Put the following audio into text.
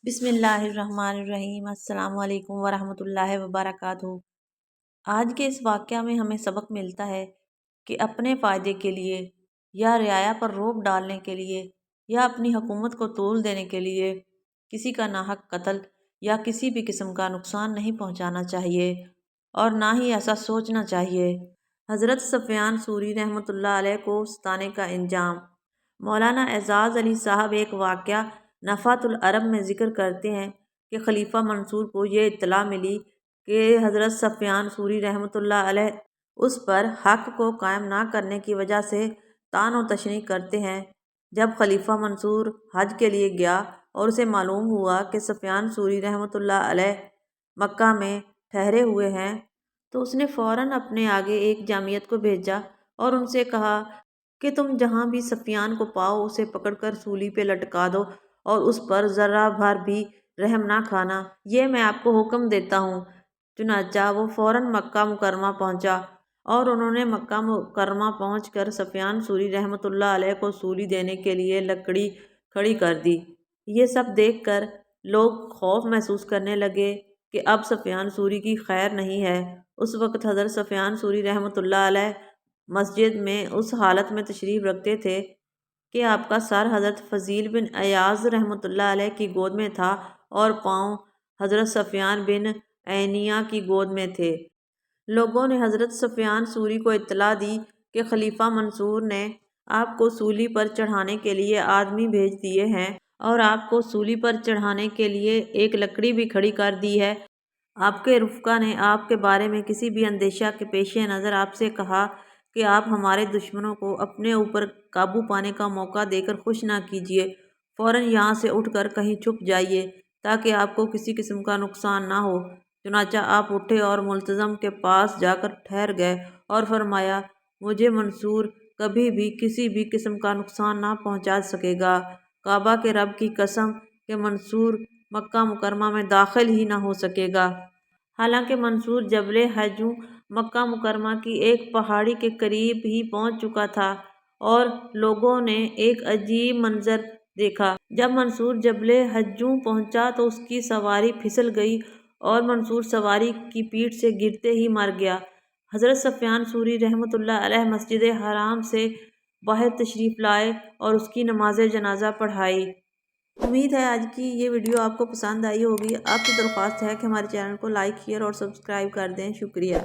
بسم اللہ الرحمن الرحیم۔ السلام علیکم ورحمۃ اللہ وبرکاتہ۔ آج کے اس واقعہ میں ہمیں سبق ملتا ہے کہ اپنے فائدے کے لیے یا رعایا پر روک ڈالنے کے لیے یا اپنی حکومت کو طول دینے کے لیے کسی کا ناحق قتل یا کسی بھی قسم کا نقصان نہیں پہنچانا چاہیے اور نہ ہی ایسا سوچنا چاہیے۔ حضرت سفیان ثوری رحمۃ اللہ علیہ کو ستانے کا انجام۔ مولانا اعزاز علی صاحب ایک واقعہ نفحات العرب میں ذکر کرتے ہیں کہ خلیفہ منصور کو یہ اطلاع ملی کہ حضرت سفیان ثوری رحمۃ اللہ علیہ اس پر حق کو قائم نہ کرنے کی وجہ سے طعن و تشنیع کرتے ہیں۔ جب خلیفہ منصور حج کے لیے گیا اور اسے معلوم ہوا کہ سفیان ثوری رحمۃ اللہ علیہ مکہ میں ٹھہرے ہوئے ہیں تو اس نے فوراً اپنے آگے ایک جامعیت کو بھیجا اور ان سے کہا کہ تم جہاں بھی سفیان کو پاؤ اسے پکڑ کر سولی پہ لٹکا دو اور اس پر ذرہ بھر بھی رحم نہ کھانا، یہ میں آپ کو حکم دیتا ہوں۔ چنانچہ وہ فوراً مکہ مکرمہ پہنچا اور انہوں نے مکہ مکرمہ پہنچ کر سفیان ثوری رحمۃ اللہ علیہ کو سولی دینے کے لیے لکڑی کھڑی کر دی۔ یہ سب دیکھ کر لوگ خوف محسوس کرنے لگے کہ اب سفیان ثوری کی خیر نہیں ہے۔ اس وقت حضرت سفیان ثوری رحمۃ اللہ علیہ مسجد میں اس حالت میں تشریف رکھتے تھے کہ آپ کا سر حضرت فضیل بن عیاض رحمۃ اللہ علیہ کی گود میں تھا اور پاؤں حضرت سفیان بن عینیہ کی گود میں تھے۔ لوگوں نے حضرت سفیان ثوری کو اطلاع دی کہ خلیفہ منصور نے آپ کو سولی پر چڑھانے کے لیے آدمی بھیج دیے ہیں اور آپ کو سولی پر چڑھانے کے لیے ایک لکڑی بھی کھڑی کر دی ہے۔ آپ کے رفقا نے آپ کے بارے میں کسی بھی اندیشہ کے پیش نظر آپ سے کہا کہ آپ ہمارے دشمنوں کو اپنے اوپر قابو پانے کا موقع دے کر خوش نہ کیجیے، فوراً یہاں سے اٹھ کر کہیں چھپ جائیے تاکہ آپ کو کسی قسم کا نقصان نہ ہو۔ چنانچہ آپ اٹھے اور ملتزم کے پاس جا کر ٹھہر گئے اور فرمایا، مجھے منصور کبھی بھی کسی بھی قسم کا نقصان نہ پہنچا سکے گا، کعبہ کے رب کی قسم کہ منصور مکہ مکرمہ میں داخل ہی نہ ہو سکے گا۔ حالانکہ منصور جبل ہجوں مکہ مکرمہ کی ایک پہاڑی کے قریب ہی پہنچ چکا تھا اور لوگوں نے ایک عجیب منظر دیکھا۔ جب منصور جبل ہجوں پہنچا تو اس کی سواری پھسل گئی اور منصور سواری کی پیٹھ سے گرتے ہی مر گیا۔ حضرت سفیان ثوری رحمۃ اللہ علیہ مسجد حرام سے باہر تشریف لائے اور اس کی نماز جنازہ پڑھائی۔ امید ہے آج کی یہ ویڈیو آپ کو پسند آئی ہوگی۔ آپ سے درخواست ہے کہ ہمارے چینل کو لائک، شیئر اور سبسکرائب کر دیں۔ شکریہ۔